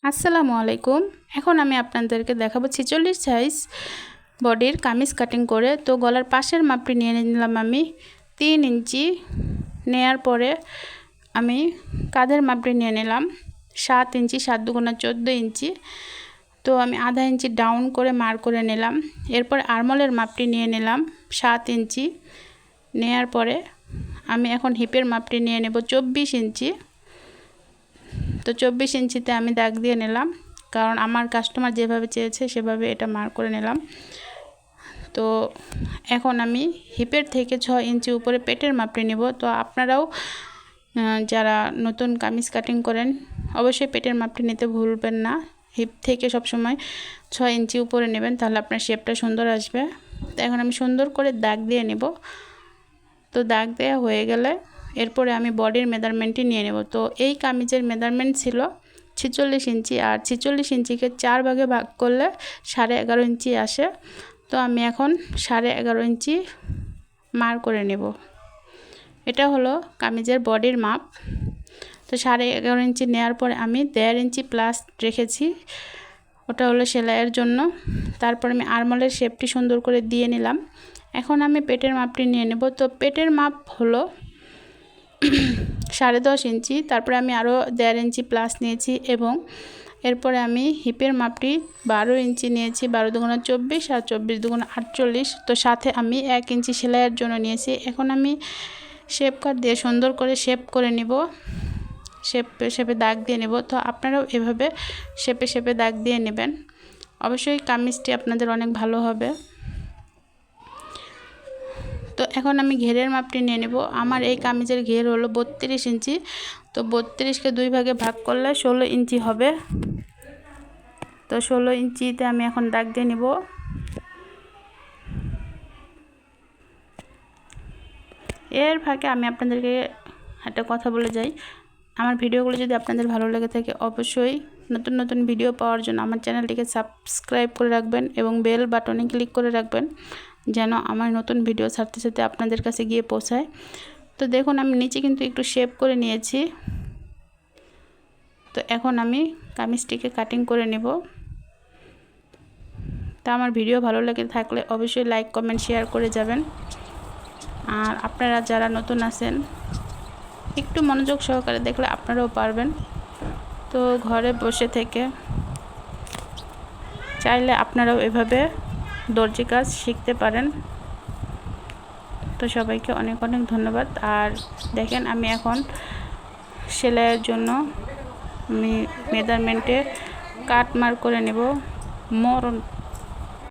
আসসালামু আলাইকুম। এখন আমি আপনাদেরকে দেখাবো 46 সাইজ বডির কামিজ কাটিং করে। তো গলার পাশের মাপটি নিয়ে নিলাম আমি 3 ইঞ্চি। নেয়ার পরে আমি কাঁধের মাপটি নিয়ে নিলাম 7 ইঞ্চি, 7 দুগুণা 14 ইঞ্চি। তো আমি আধা ইঞ্চি ডাউন করে মার্ক করে নিলাম। এরপর আর্মলের মাপটি নিয়ে নিলাম 7 ইঞ্চি। নেয়ার পরে আমি এখন হিপের মাপটি নিয়ে নেব 24 ইঞ্চি। তো 24 ইঞ্চিতে আমি দাগ দিয়ে নিলাম, কারণ আমার কাস্টমার যেভাবে চেয়েছে সেভাবে এটা মার্ক করে নিলাম। তো এখন আমি হিপের থেকে 6 ইঞ্চি উপরে পেটের মাপটি নেব। তো আপনারাও যারা নতুন কামিজ কাটিং করেন অবশ্যই পেটের মাপটি নিতে ভুলবেন না। হিপ থেকে সবসময় 6 ইঞ্চি উপরে নেবেন, তাহলে আপনার শেপটা সুন্দর আসবে। তো এখন আমি সুন্দর করে দাগ দিয়ে নেব। তো দাগ দেওয়া হয়ে গেলে এরপরে আমি বডির মেজারমেন্টটি নিয়ে নেব। তো এই কামিজের মেজারমেন্ট ছিল 46 ইঞ্চি, আর 46 ইঞ্চিকে 4 ভাগে ভাগ করলে 11.5 ইঞ্চি আসে। তো আমি এখন 11.5 ইঞ্চি মার্ক করে নেব। এটা হলো কামিজের বডির মাপ। তো 11.5 ইঞ্চি নেওয়ার পরে আমি 1.5 ইঞ্চি প্লাস রেখেছি, ওটা হলো সেলাইয়ের জন্য। তারপর আমি আর্মলের শেপটি সুন্দর করে দিয়ে নিলাম। এখন আমি পেটের মাপটি নিয়ে নেব। তো পেটের মাপ হলো 10.5 ইঞ্চি। তারপরে আমি আরও 1.5 ইঞ্চি প্লাস নিয়েছি, এবং এরপরে আমি হিপের মাপটি 12 ইঞ্চি নিয়েছি। 12 দুগুণা 24 আর 24 দুগুণা 48। তো সাথে আমি 1 ইঞ্চি সেলাইয়ের জন্য নিয়েছি। এখন আমি শেপ কাট দিয়ে সুন্দর করে শেপ করে নিব, শেপে দাগ দিয়ে নেব। তো আপনারাও এভাবে শেপে দাগ দিয়ে নেবেন, অবশ্যই কামিজটি আপনাদের অনেক ভালো হবে। তো এখন আমি ঘেরের মাপটি নিয়ে নেব। আমার এই কামিজের ঘের হলো 32 ইঞ্চি। তো 32কে 2 ভাগে ভাগ করলে 16 ইঞ্চি হবে। তো 16 ইঞ্চিতে আমি এখন দাগ দিয়ে নেব। এর ফাঁকে আমি আপনাদেরকে একটা কথা বলে যাই, আমার ভিডিওগুলো যদি আপনাদের ভালো লেগে থাকে অবশ্যই নতুন নতুন ভিডিও পাওয়ার জন্য আমার চ্যানেলটিকে সাবস্ক্রাইব করে রাখবেন এবং বেল বাটনে ক্লিক করে রাখবেন, যেন আমার নতুন ভিডিও ছাড়তে ছাড়তে আপনাদের কাছে গিয়ে পৌঁছায়। তো দেখুন আমি নিচে কিন্তু একটু শেপ করে নিয়েছি। তো এখন আমি কামিজটিকে কাটিং করে নেব। তা আমার ভিডিও ভালো লেগে থাকলে অবশ্যই লাইক কমেন্ট শেয়ার করে যাবেন। আর আপনারা যারা নতুন আছেন একটু মনোযোগ সহকারে দেখলে আপনারাও পারবেন। তো ঘরে বসে থেকে চাইলে আপনারাও এভাবে দর্জি কাজ শিখতে পারেন। তো সবাইকে অনেক অনেক ধন্যবাদ। আর দেখেন আমি এখন সেলাইয়ের জন্য আমি মেজারমেন্টে কাট মার্ক করে নেব। মোর